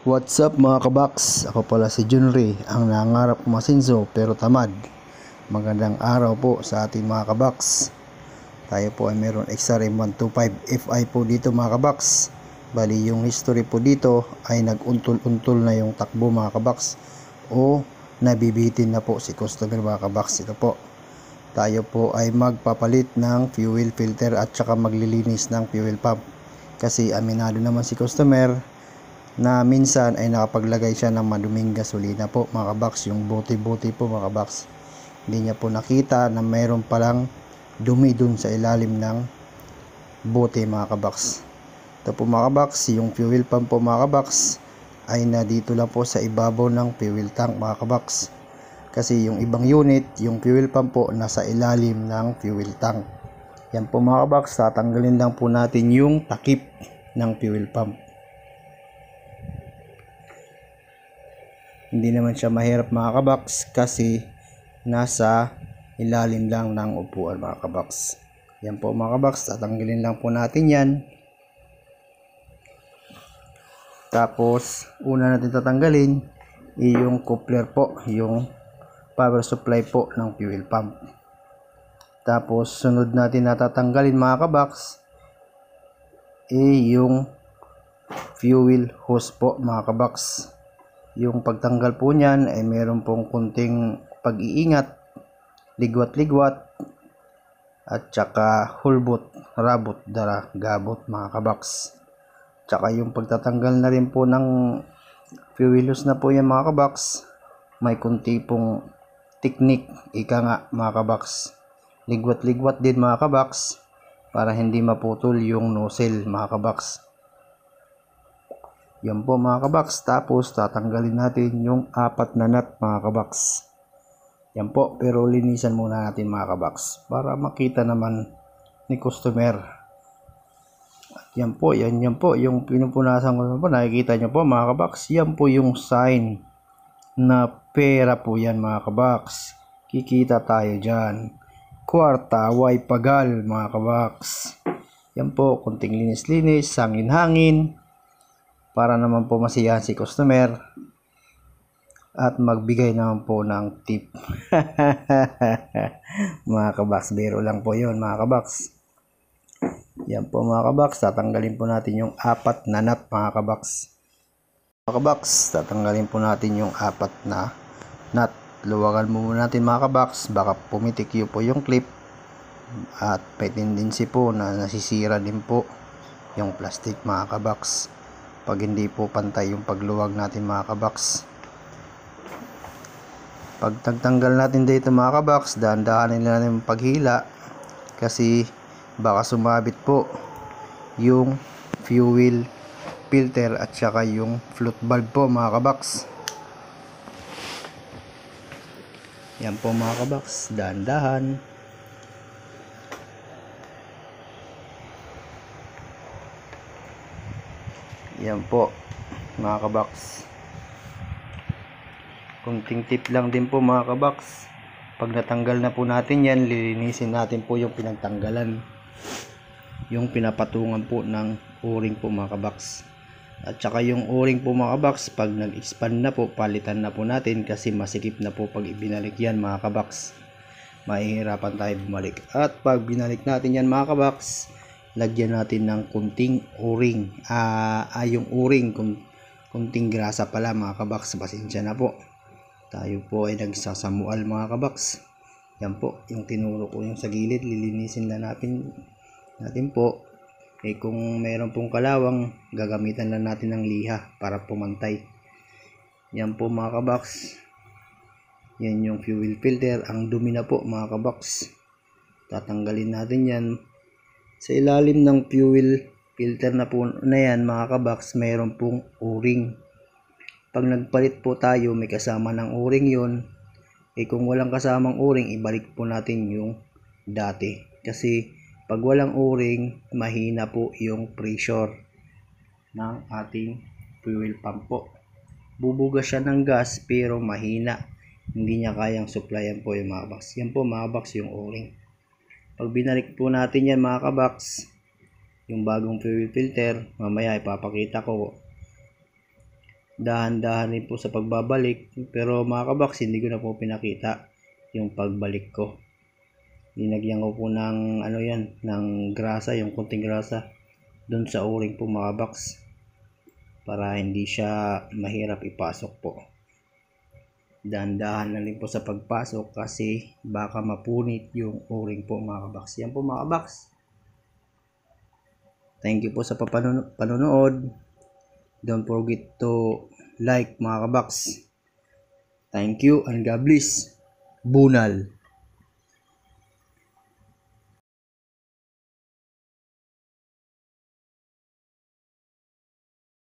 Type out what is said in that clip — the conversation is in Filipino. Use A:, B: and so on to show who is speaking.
A: What's up mga kabaks? Ako pala si Junri, ang nangarap kumasinso pero tamad. Magandang araw po sa ating mga kabaks. Tayo po ay meron XRM 125 FI po dito mga kabaks. Bali yung history po dito ay nag-untol-untol na yung takbo mga kabaks, o nabibitin na po si customer mga kabaks. Ito po, tayo po ay magpapalit ng fuel filter at saka maglilinis ng fuel pump. Kasi aminado naman si customer na minsan ay nakapaglagay siya ng maduming gasolina po mga kabaks, yung bote-bote po mga kabaks. Hindi niya po nakita na mayroon palang dumi dun sa ilalim ng bote mga kabaks. Ito po mga kabaks, yung fuel pump po mga kabaks ay nandito lang po sa ibabaw ng fuel tank mga kabaks. Kasi yung ibang unit, yung fuel pump po nasa ilalim ng fuel tank. Yan po mga kabaks, tatanggalin lang po natin yung takip ng fuel pump. Hindi naman siya mahirap mga kabaks kasi nasa ilalim lang ng upuan mga kabaks. Yan po mga kabaks, tatanggalin lang po natin yan. Tapos una natin tatanggalin yung coupler po, yung power supply po ng fuel pump. Tapos sunod natin natatanggalin mga kabaks yung fuel hose po mga kabaks. Yung pagtanggal po niyan ay meron pong kunting pag-iingat, ligwat-ligwat, at saka hulbot, rabot, dara, gabot mga kabaks. Tsaka yung pagtatanggal na rin po ng fuel hose na po yan mga kabaks, may kunti pong teknik, ika nga mga kabaks. Ligwat-ligwat din mga kabaks para hindi maputol yung nozzle mga kabaks. Yan po mga kabaks. Tapos tatanggalin natin yung 4 na nut mga kabaks. Yan po, pero linisan muna natin mga kabaks para makita naman ni customer. At yan po, yan po yung pinupunasan ko po. Nakikita nyo po mga kabaks, yan po yung sign na pera po yan mga kabaks. Kikita tayo dyan. Kwarta, way pagal mga kabaks. Yan po, kunting linis-linis, hangin-hangin, para naman po masiyahan si customer at magbigay naman po ng tip. Mga kabaks, biro lang po yun mga kabaks. Yan po mga kabaks, tatanggalin po natin yung 4 na nut mga kabaks. Mga kabaks, tatanggalin po natin yung 4 na nut. Luwagan muna natin mga kabaks, baka pumitikyo po yung clip at may tendency po na nasisira din po yung plastic mga kabaks pag hindi po pantay yung pagluwag natin mga kabaks. Pag tagtanggal natin dito mga kabaks, dahan-dahanin natin yung paghila kasi baka sumabit po yung fuel filter at saka yung float valve po mga kabaks. Yan po mga kabaks, dahan-dahan. Yan po mga kabaks. Kunting tip lang din po mga kabaks, pag natanggal na po natin yan, lilinisin natin po yung pinagtanggalan, yung pinapatungan po ng o-ring po mga kabaks. At saka yung o-ring po mga kabaks, pag nag-expand na po, palitan na po natin kasi masikip na po pag ibinalik yan mga kabaks. Mahihirapan tayo bumalik. At pag binalik natin yan mga kabaks, lagyan natin ng kunting o-ring. Yung o-ring, kunting grasa pala mga kabaks, pasensya na po. Tayo po ay nagsasamual mga kabaks. Yan po, yung tinuro ko yung sa gilid, lilinisin na natin po. Kung meron pong kalawang, gagamitan lang natin ng liha para pumantay. Yan po mga kabaks. Yan yung fuel filter, ang dumi na po mga kabaks. Tatanggalin natin yan. Sa ilalim ng fuel filter na po na yan mga kabaks, mayroon pong o-ring. Pag nagpalit po tayo, may kasama ng o-ring yun. Kung walang kasamang o-ring, ibalik po natin yung dati. Kasi pag walang o-ring, mahina po yung pressure ng ating fuel pump po. Bubuga siya ng gas pero mahina. Hindi niya kayang supplyan po yung mga kabaks. Yan po mga kabaks yung o-ring. Pag binalik po natin yan mga kabaks, yung bagong fuel filter, mamaya ipapakita ko dahan-dahan rin po sa pagbabalik. Pero mga kabaks, hindi ko na po pinakita yung pagbalik ko. Linagyan ko po ng ng grasa, yung konting grasa doon sa o-ring po mga kabaks, para hindi siya mahirap ipasok po. Dahan-dahan na rin po sa pagpasok kasi baka mapunit yung o-ring po mga kabaks. Yan po mga kabaks. Thank you po sa panonood. Don't forget to like mga kabaks. Thank you and God bless. Bunal.